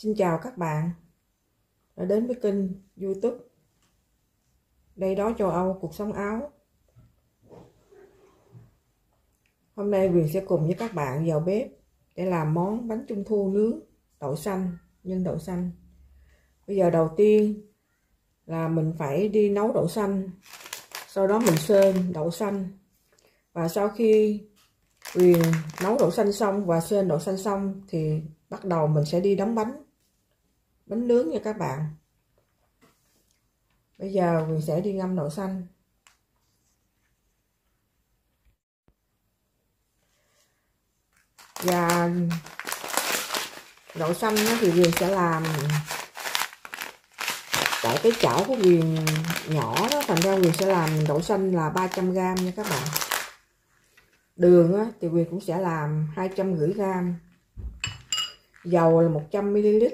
Xin chào các bạn đã đến với kênh YouTube Đây Đó Châu Âu Cuộc Sống Áo. Hôm nay Huyền sẽ cùng với các bạn vào bếp để làm món bánh trung thu nướng đậu xanh, nhân đậu xanh. Bây giờ đầu tiên là mình phải đi nấu đậu xanh, sau đó mình sên đậu xanh. Và sau khi Huyền nấu đậu xanh xong và sên đậu xanh xong thì bắt đầu mình sẽ đi đóng bánh nướng nha các bạn. Bây giờ Huyền sẽ đi ngâm đậu xanh. Và đậu xanh thì Huyền sẽ làm tại cái chảo của Huyền nhỏ đó, thành ra Huyền sẽ làm đậu xanh là 300g nha các bạn. Đường thì Huyền cũng sẽ làm 250g, dầu là 100ml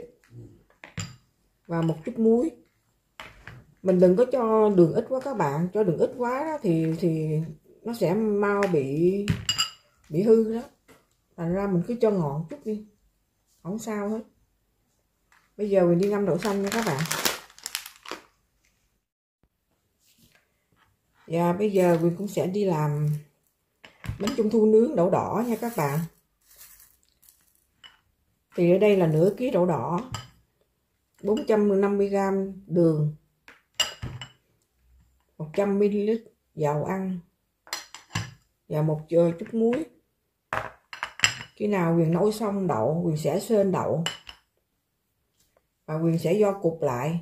và một chút muối. Mình đừng có cho đường ít quá các bạn, cho đường ít quá đó thì nó sẽ mau bị hư đó. Thành ra mình cứ cho ngọn chút đi, không sao hết. Bây giờ mình đi ngâm đậu xanh nha các bạn. Và bây giờ mình cũng sẽ đi làm bánh trung thu nướng đậu đỏ nha các bạn. Thì ở đây là nửa ký đậu đỏ, 450g đường, 100ml dầu ăn và một chút muối. Khi nào Huyền nấu xong đậu, Huyền sẽ sên đậu và Huyền sẽ vo cục lại,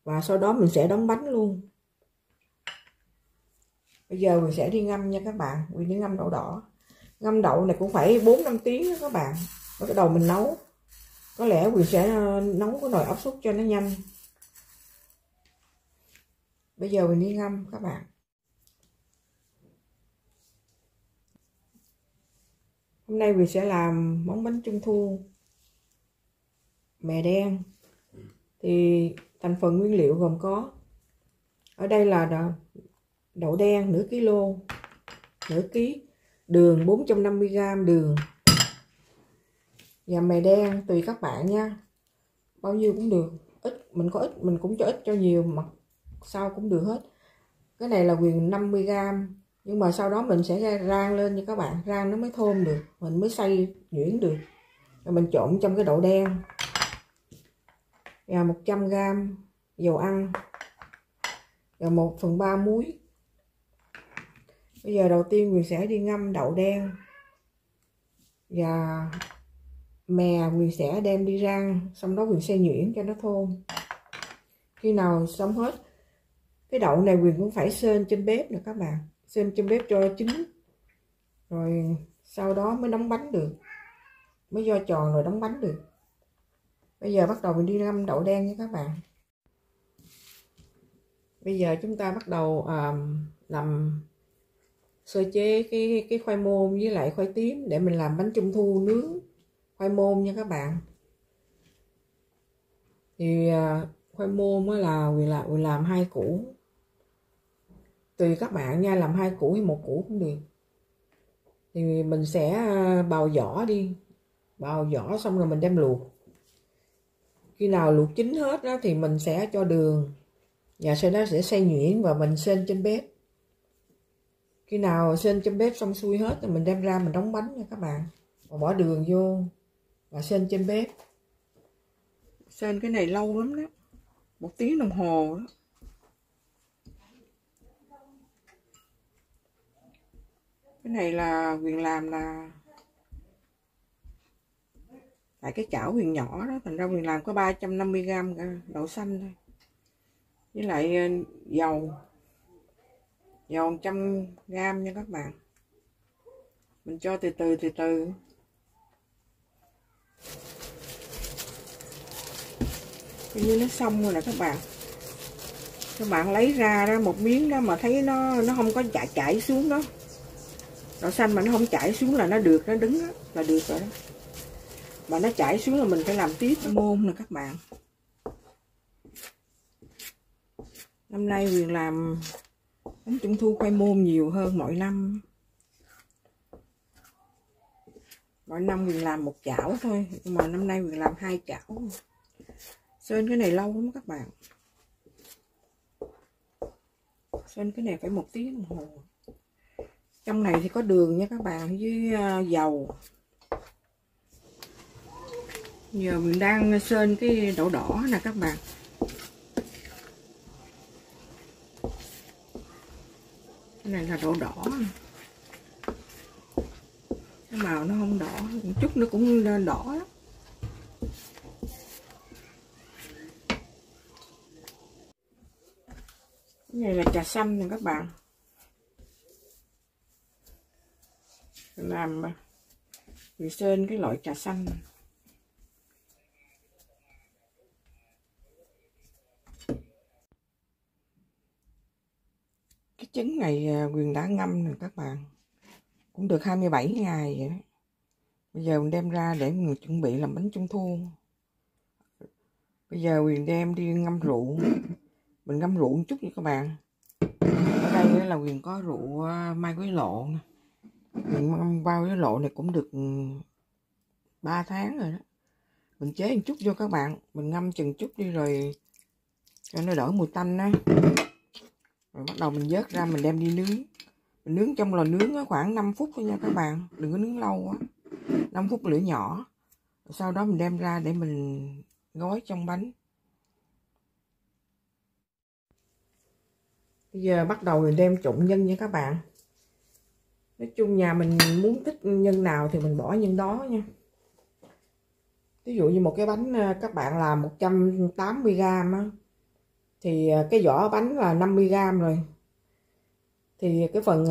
và sau đó mình sẽ đóng bánh luôn. Bây giờ Huyền sẽ đi ngâm nha các bạn. Huyền đi ngâm đậu đỏ. Ngâm đậu này cũng phải 4-5 tiếng đó các bạn. Bắt đầu mình nấu. Có lẽ Huyền sẽ nấu cái nồi áp suất cho nó nhanh. Bây giờ Huyền đi ngâm các bạn. Hôm nay Huyền sẽ làm món bánh trung thu mè đen. Thì thành phần nguyên liệu gồm có, ở đây là đậu đen nửa ký, đường 450g đường, và mè đen tùy các bạn nha, bao nhiêu cũng được. Ít mình có ít mình cũng cho ít cho nhiều, mà sao cũng được hết. Cái này là Huyền 50g, nhưng mà sau đó mình sẽ rang lên nha các bạn, rang nó mới thơm được, mình mới xay nhuyễn được. Rồi mình trộn trong cái đậu đen và 100g dầu ăn và 1/3 muối. Bây giờ đầu tiên Huyền sẽ đi ngâm đậu đen và mè, Huyền sẽ đem đi rang, xong đó Huyền xay nhuyễn cho nó thơm. Khi nào xong hết, cái đậu này Huyền cũng phải sên trên bếp nè các bạn, sên trên bếp cho chín, rồi sau đó mới đóng bánh được, mới vo tròn rồi đóng bánh được. Bây giờ bắt đầu mình đi ngâm đậu đen nha các bạn. Bây giờ chúng ta bắt đầu làm sơ chế cái khoai môn với lại khoai tím để mình làm bánh trung thu nướng khoai môn nha các bạn. Thì khoai môn là Huyền làm 2 củ, tùy các bạn nha, làm 2 củ hay 1 củ cũng được. Thì mình sẽ bào vỏ đi, bào vỏ xong rồi mình đem luộc. Khi nào luộc chín hết đó thì mình sẽ cho đường, và sau đó sẽ xay nhuyễn và mình sên trên bếp. Khi nào sên trên bếp xong xuôi hết thì mình đem ra mình đóng bánh nha các bạn, và bỏ đường vô và sên trên bếp. Sên cái này lâu lắm đó, 1 tiếng đồng hồ đó. Cái này là Huyền làm là tại cái chảo Huyền nhỏ đó, thành ra Huyền làm có 350g đậu xanh thôi, với lại dầu 100g nha các bạn. Mình cho từ từ. Coi như nó xong rồi nè các bạn. Các bạn lấy ra đó một miếng đó mà thấy nó không có chảy xuống đó, đậu xanh mà nó không chảy xuống là nó được, nó đứng đó là được rồi đó. Mà nó chảy xuống là mình phải làm tiếp môn nè các bạn. Năm nay Huyền làm bánh trung thu khoai môn nhiều hơn mọi năm. Mỗi năm Huyền làm một chảo thôi, nhưng mà năm nay Huyền làm 2 chảo. Sơn cái này lâu lắm các bạn. Sơn cái này phải 1 tiếng đồng hồ. Trong này thì có đường nha các bạn, với dầu. Giờ mình đang sơn cái đậu đỏ nè các bạn. Cái này là đậu đỏ. Cái màu nó không đỏ, một chút nó cũng lên đỏ lắm. Cái này là trà xanh nè các bạn. Làm vì sơn cái loại trà xanh này. Cái trứng này Huyền đã ngâm nè các bạn, cũng được 27 ngày vậy đó. Bây giờ mình đem ra để mình chuẩn bị làm bánh trung thu. Bây giờ Huyền đem đi ngâm rượu. Mình ngâm rượu một chút nha các bạn. Ở đây là Huyền có rượu mai quế lộ nè. Mình ngâm bao cái lộ này cũng được 3 tháng rồi đó. Mình chế một chút vô các bạn, mình ngâm chừng chút đi rồi cho nó đỡ mùi tanh á. Rồi bắt đầu mình vớt ra, mình đem đi nướng. Mình nướng trong lò nướng khoảng 5 phút thôi nha các bạn, đừng có nướng lâu quá. 5 phút lửa nhỏ. Sau đó mình đem ra để mình gói trong bánh. Bây giờ bắt đầu mình đem trộn nhân nha các bạn. Nói chung nhà mình muốn thích nhân nào thì mình bỏ nhân đó nha. Ví dụ như một cái bánh các bạn làm 180g á, thì cái vỏ bánh là 50g rồi. Thì cái phần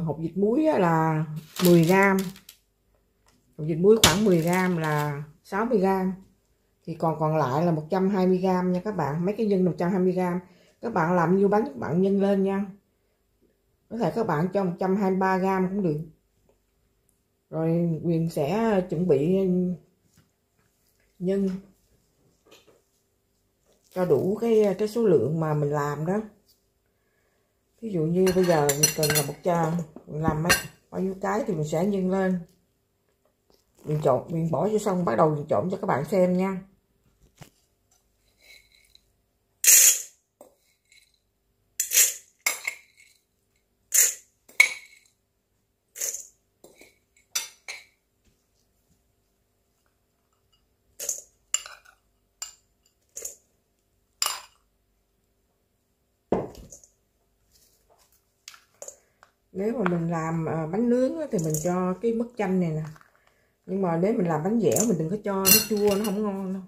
hột vịt muối là 10g. Hột vịt muối khoảng 10g là 60g. Thì còn lại là 120g nha các bạn. Mấy cái nhân 120g. Các bạn làm nhiêu bánh các bạn nhân lên nha. Có thể các bạn cho 123g cũng được. Rồi Huyền sẽ chuẩn bị nhân cho đủ cái số lượng mà mình làm đó. Ví dụ như bây giờ mình cần là 100, mình làm bao nhiêu cái thì mình sẽ nhân lên. Mình trộn, mình bỏ vô xong bắt đầu mình trộn cho các bạn xem nha. Nếu mà mình làm bánh nướng thì mình cho cái mứt chanh này nè. Nhưng mà nếu mình làm bánh dẻo mình đừng có cho nó chua, nó không ngon đâu.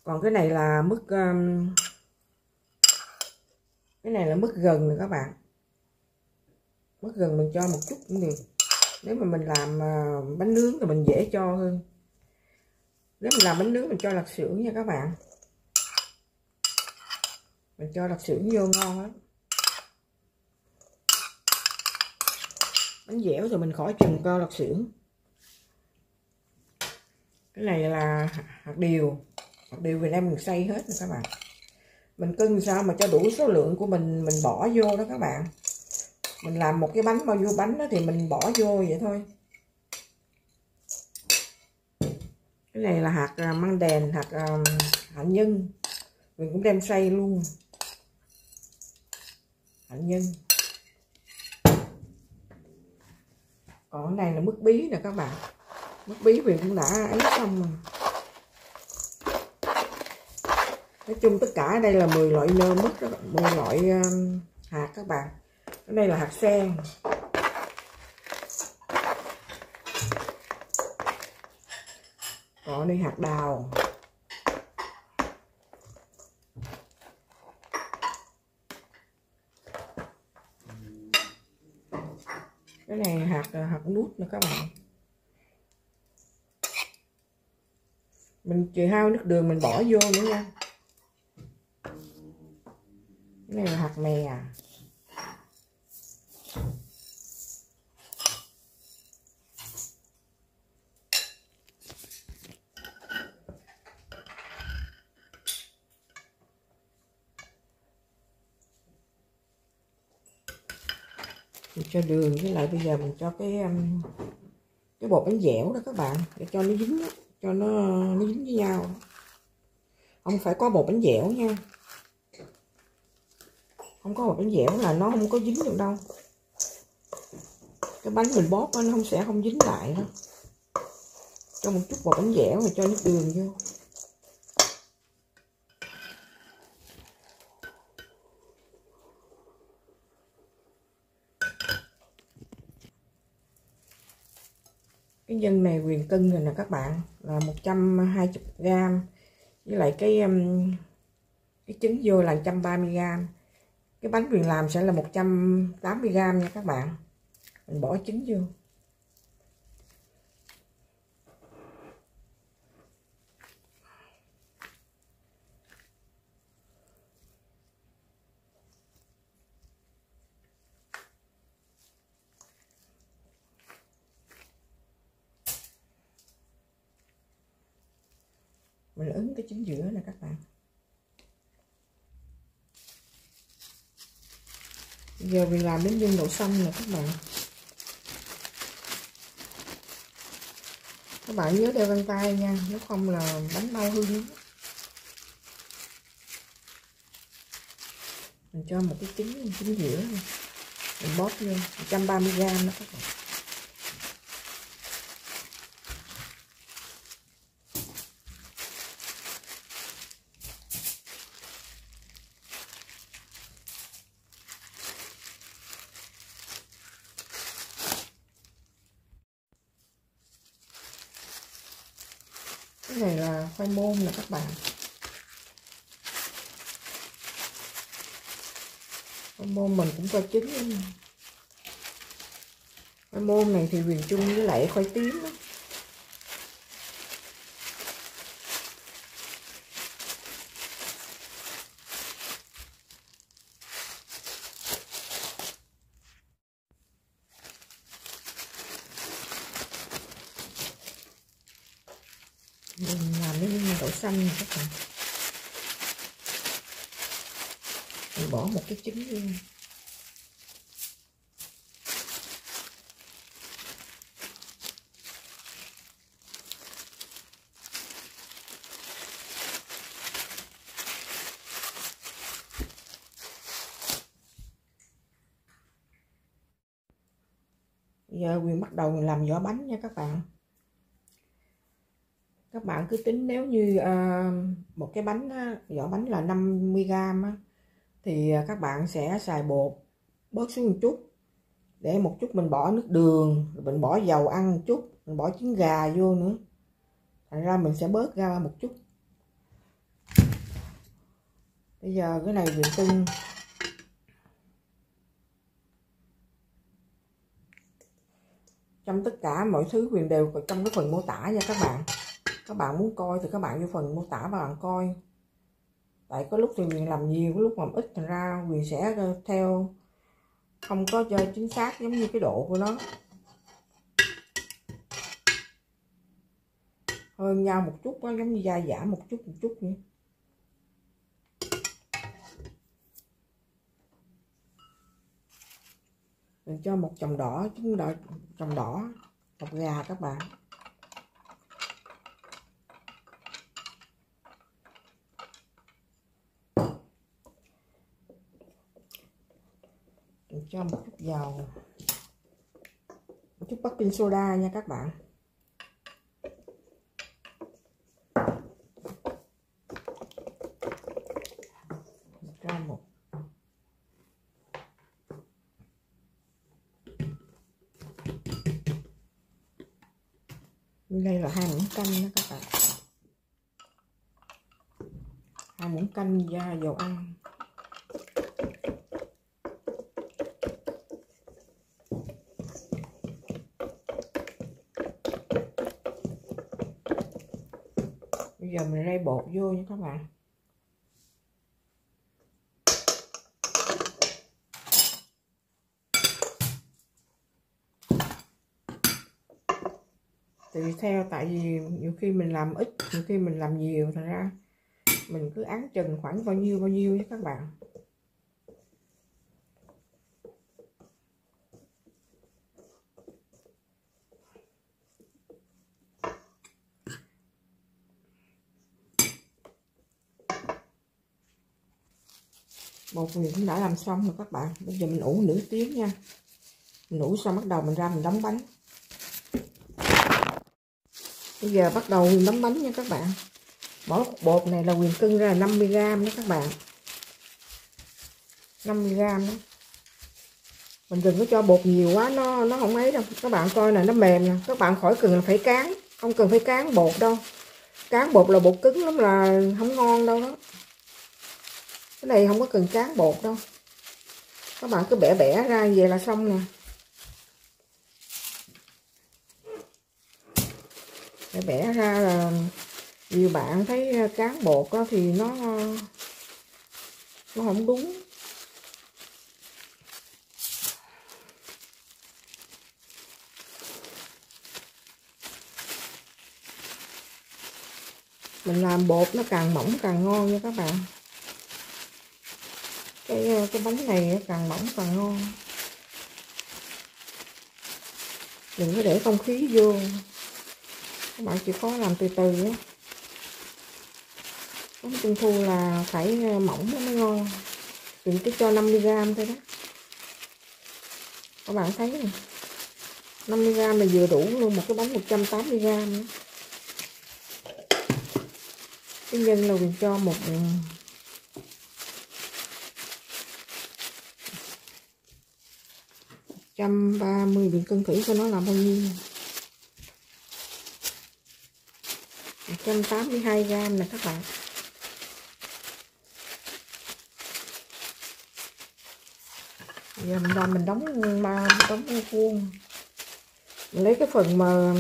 Còn cái này là mứt cái này là mứt gừng nè các bạn. Mứt gừng mình cho một chút cũng được. Nếu mà mình làm bánh nướng thì mình dễ cho hơn. Nếu mình làm bánh nướng mình cho lạp xưởng nha các bạn. Mình cho lạp xưởng vô ngon lắm. Bánh dẻo thì mình khỏi chừng cho lạp xưởng. Cái này là hạt điều. Hạt điều Việt Nam mình xay hết rồi các bạn. Mình cân sao mà cho đủ số lượng của mình bỏ vô đó các bạn. Mình làm một cái bánh bao nhiêu bánh đó thì mình bỏ vô vậy thôi. Cái này là hạt măng đèn, hạt hạnh nhân. Mình cũng đem xay luôn. Hạnh nhân. Còn cái này là mứt bí nè các bạn. Mứt bí mình cũng đã ấy xong rồi. Nói chung tất cả ở đây là 10 loại nơ mứt đó, 10 loại hạt các bạn. Cái này là hạt sen. Còn đây hạt đào. Cái này hạt nút nè các bạn. Mình trừ hao nước đường mình bỏ vô nữa nha. Cái này là hạt mè. Mình cho đường với lại bây giờ mình cho cái cái bột bánh dẻo đó các bạn, để cho nó dính đó, cho nó dính với nhau. Không phải có bột bánh dẻo nha, không có bột bánh dẻo là nó không có dính được đâu. Cái bánh mình bóp nó sẽ không dính lại đâu. Cho một chút bột bánh dẻo rồi cho nước đường vô. Cái nhân này Huyền cân rồi nè các bạn, là 120g, với lại cái trứng vô là 130g. Cái bánh Huyền làm sẽ là 180g nha các bạn. Mình bỏ trứng vô. Mình ấn cái trứng giữa nè các bạn. Bây giờ mình làm đến nhân đậu xanh nè các bạn. Các bạn nhớ đeo găng tay nha, nếu không là bánh mau hư lắm. Mình cho một cái trứng giữa này. Mình bóp vô 130g đó các bạn. Cái này là khoai môn nè các bạn. Khoai môn mình cũng cho trứng nữa. Khoai môn này thì Huyền chung với lại khoai tím đó. Mình làm cái đậu xanh này các bạn. Mình bỏ một cái trứng vô. Bây giờ Huyền bắt đầu làm vỏ bánh nha các bạn. Các bạn cứ tính nếu như một cái bánh vỏ bánh là 50g thì các bạn sẽ xài bột bớt xuống một chút, để một chút mình bỏ nước đường, rồi mình bỏ dầu ăn một chút, mình bỏ trứng gà vô nữa, thành ra mình sẽ bớt ra một chút. Bây giờ cái này Huyền Trưng trong tất cả mọi thứ Huyền đều trong cái phần mô tả nha các bạn. Các bạn muốn coi thì các bạn vô phần mô tả và bạn coi. Tại có lúc thì Huyền làm nhiều, có lúc làm ít, thành ra Huyền sẽ theo không có cho chính xác giống như cái độ của nó, hơn nhau một chút đó, giống như dai dả một chút nữa. Mình cho một chồng đỏ, chồng đỏ hột gà các bạn. Mình cho một chút dầu, một chút baking soda nha các bạn. Mình cho một đây là 2 muỗng canh đó các bạn, 2 muỗng canh và dầu ăn. Bây giờ mình rây bột vô nha các bạn. Tùy theo, tại vì nhiều khi mình làm ít, nhiều khi mình làm nhiều, thành ra mình cứ áng chừng khoảng bao nhiêu với các bạn. Bột mình cũng đã làm xong rồi các bạn. Bây giờ mình ủ nửa tiếng nha. Mình ủ xong bắt đầu mình ra mình đóng bánh. Bây giờ bắt đầu mình đóng bánh nha các bạn. Mỗi bột này là Huyền cân ra 50g đó các bạn. 50g đó. Mình đừng có cho bột nhiều quá, nó không ấy đâu. Các bạn coi nè, nó mềm nè. Các bạn khỏi cần là phải cán. Không cần phải cán bột đâu. Cán bột là bột cứng lắm là không ngon đâu đó. Cái này không có cần cán bột đâu. Các bạn cứ bẻ bẻ ra về là xong nè. Bẻ bẻ ra là nhiều bạn thấy cán bột đó thì nó không đúng. Mình làm bột nó càng mỏng càng ngon nha các bạn. Cái bánh này càng mỏng càng ngon. Đừng có để không khí vô. Các bạn chỉ có làm từ từ á. Bánh trung thu là phải mỏng nó mới ngon. Đừng cứ cho 50g thôi đó. Các bạn thấy nè. 50g là vừa đủ luôn một cái bánh 180g nữa. Cái nhân là mình cho 130, mình cân thử cho nó là bao nhiêu. 182g nè các bạn. Giờ mình làm mình đóng khuôn. Mình lấy cái phần mà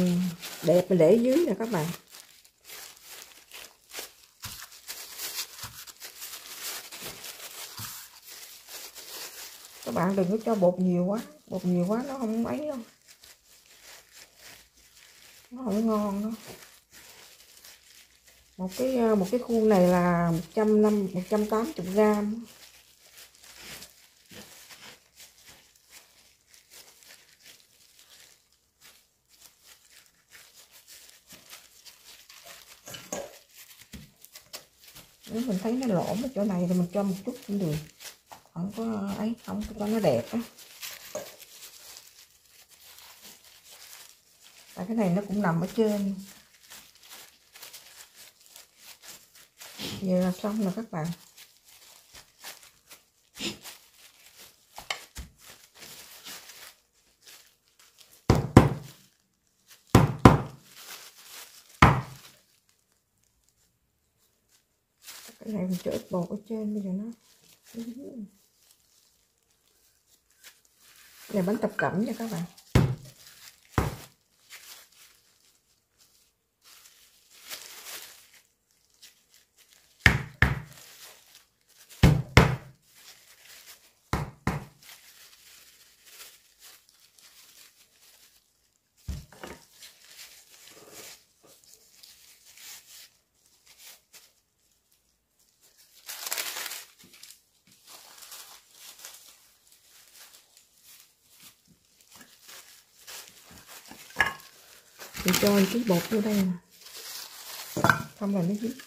đẹp mình để dưới nè các bạn. Các bạn đừng có cho bột nhiều quá. Bột nhiều quá nó không ấy đâu. Nó không ngon đâu. Một cái khuôn này là 180g. Nếu mình thấy nó lõm ở chỗ này thì mình cho một chút cũng được. Không có ấy, không có cho nó đẹp á. Tại cái này nó cũng nằm ở trên. Giờ là xong rồi các bạn. Cái này mình cho ít bột ở trên bây giờ nó này bánh tập cẩm nha các bạn. Mình cho một tí bột vô đây nè. Không là nó dính.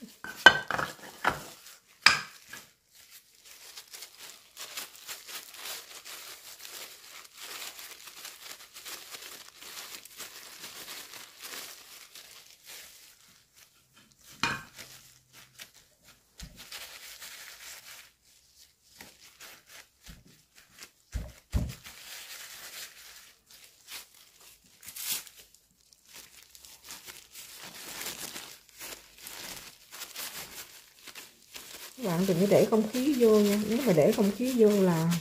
Các bạn đừng có để không khí vô nha. Nếu mà để không khí vô là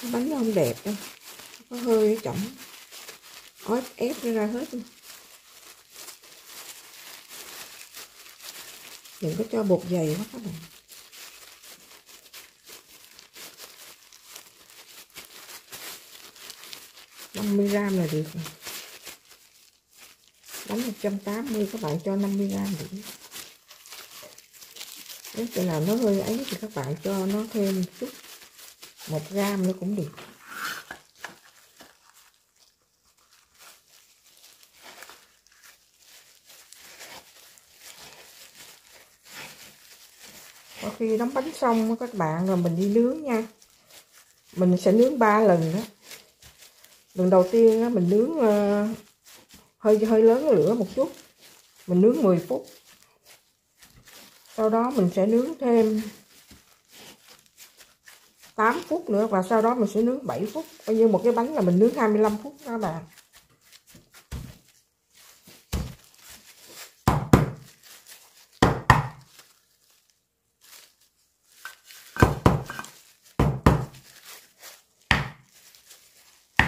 cái bánh nó không đẹp đâu. Có hơi chỏng. Ép nó ra hết luôn. Đừng có cho bột dày quá các bạn. Mươi gram là được rồi. Bánh 180 các bạn cho 50g đủ. Nếu chỗ nào nó hơi ấy thì các bạn cho nó thêm một chút, 1g nữa cũng được. Sau khi đóng bánh xong các bạn rồi mình đi nướng nha. Mình sẽ nướng 3 lần đó. Lần đầu tiên mình nướng hơi lớn lửa một chút. Mình nướng 10 phút. Sau đó mình sẽ nướng thêm 8 phút nữa và sau đó mình sẽ nướng 7 phút. Coi như một cái bánh là mình nướng 25 phút đó các bạn.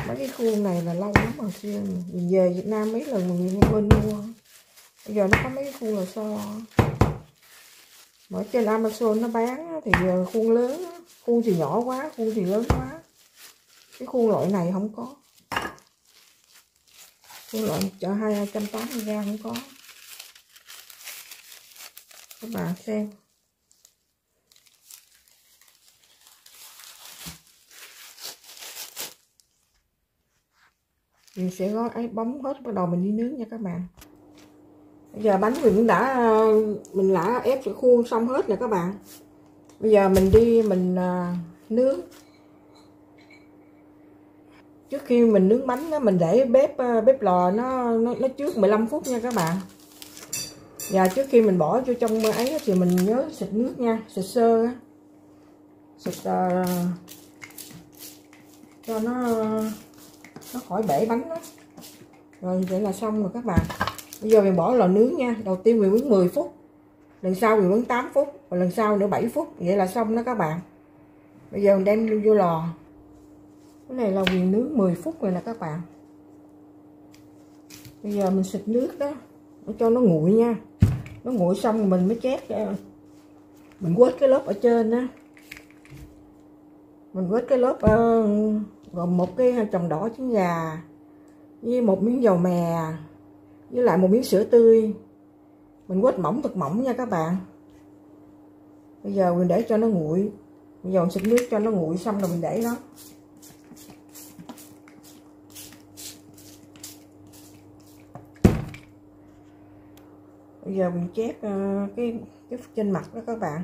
Mấy cái khuôn này là lâu lắm rồi xưa. Mình về Việt Nam mấy lần mình quên mua. Bây giờ nó có mấy cái khuôn lò xo. Mà ở trên Amazon nó bán thì khuôn lớn, khuôn thì nhỏ quá, khuôn thì lớn quá. Cái khuôn loại này không có. Khuôn loại 280g không có. Các bạn xem. Mình sẽ gói ấy bóng hết, bắt đầu mình đi nướng nha các bạn. Bây giờ bánh mình đã ép cái khuôn xong hết nè các bạn. Bây giờ mình đi nướng. Trước khi mình nướng bánh đó, mình để bếp lò nó trước 15 phút nha các bạn. Và trước khi mình bỏ vô trong ấy thì mình nhớ xịt nước nha, xịt sơ á. Xịt cho nó khỏi bể bánh đó. Rồi vậy là xong rồi các bạn. Bây giờ mình bỏ lò nướng nha. Đầu tiên mình nướng 10 phút. Lần sau mình nướng 8 phút. Và lần sau nữa 7 phút. Vậy là xong đó các bạn. Bây giờ mình đem vô lò. Cái này là mình nướng 10 phút rồi nè các bạn. Bây giờ mình xịt nước đó. Cho nó nguội nha. Nó nguội xong rồi mình mới chét. Mình quết cái lớp ở trên á. Mình quết cái lớp gồm một cái tròn đỏ trứng gà. Với một miếng dầu mè. Với lại một miếng sữa tươi. Mình quết mỏng thật mỏng nha các bạn. Bây giờ mình để cho nó nguội. Bây giờ mình xịt nước cho nó nguội xong rồi mình để nó. Bây giờ mình chét cái trên mặt đó các bạn.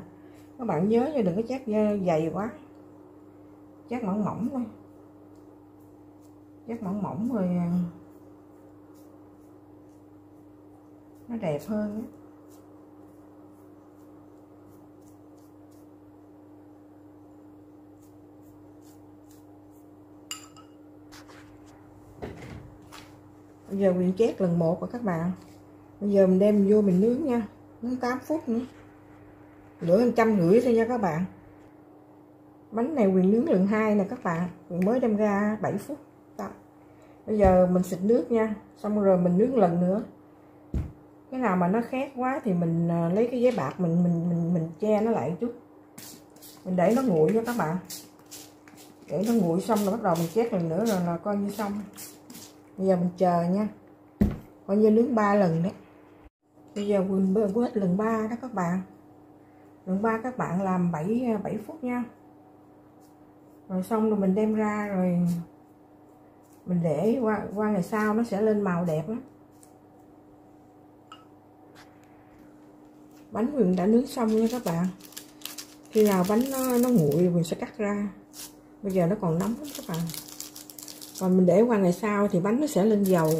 Các bạn nhớ nha, đừng có chét dày quá. Chét mỏng mỏng thôi. Chét mỏng mỏng rồi nó đẹp hơn đó. Bây giờ mình chét lần 1 rồi các bạn. Bây giờ mình đem vô mình nướng nha. Nướng 8 phút nữa. Lửa 150 thôi nha các bạn. Bánh này Quyền nướng lần 2 nè các bạn. Quyền mới đem ra 7 phút. Đó. Bây giờ mình xịt nước nha. Xong rồi mình nướng lần nữa. Cái nào mà nó khét quá thì mình lấy cái giấy bạc mình che nó lại chút. Mình để nó nguội nha các bạn. Để nó nguội xong rồi bắt đầu mình chét lần nữa rồi là coi như xong. Bây giờ mình chờ nha. Coi như nướng 3 lần đấy. Bây giờ mình quết lần 3 đó các bạn. Lần 3 các bạn làm 7 phút nha. Rồi xong rồi mình đem ra rồi mình để qua ngày sau nó sẽ lên màu đẹp lắm. Bánh mình đã nướng xong nha các bạn. Khi nào bánh nó nguội mình sẽ cắt ra. Bây giờ nó còn nóng lắm các bạn. Còn mình để qua ngày sau thì bánh nó sẽ lên dầu.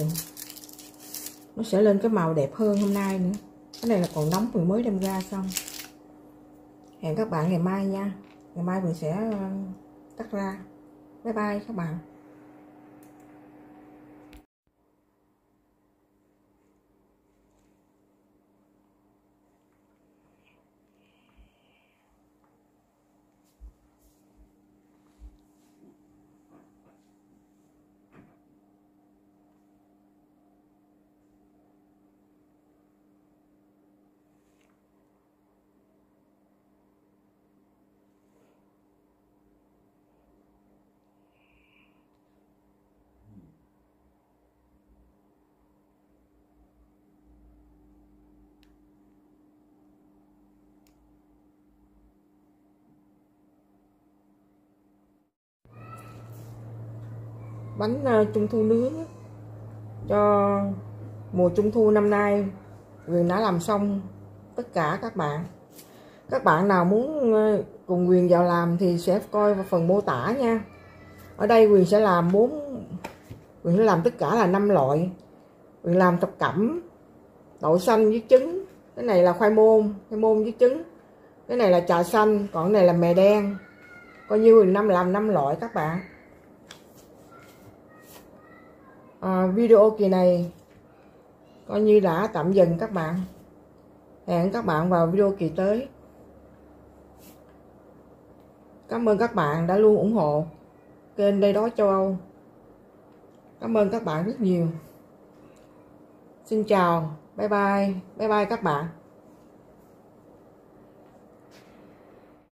Nó sẽ lên cái màu đẹp hơn hôm nay nữa. Cái này là còn nóng mình mới đem ra xong. Hẹn các bạn ngày mai nha. Ngày mai mình sẽ cắt ra. Bye bye các bạn. Bánh trung thu nướng cho mùa trung thu năm nay Quyền đã làm xong tất cả các bạn. Các bạn nào muốn cùng Quyền vào làm thì sẽ coi vào phần mô tả nha. Ở đây Quyền sẽ làm Quyền sẽ làm tất cả là 5 loại. Quyền làm thập cẩm, đậu xanh với trứng. Cái này là khoai môn với trứng. Cái này là trà xanh, còn cái này là mè đen. Coi như Quyền làm 5 loại các bạn. Video kỳ này coi như đã tạm dừng các bạn. Hẹn các bạn vào video kỳ tới. Cảm ơn các bạn đã luôn ủng hộ kênh Đây Đó Châu Âu. Cảm ơn các bạn rất nhiều. Xin chào, bye bye các bạn.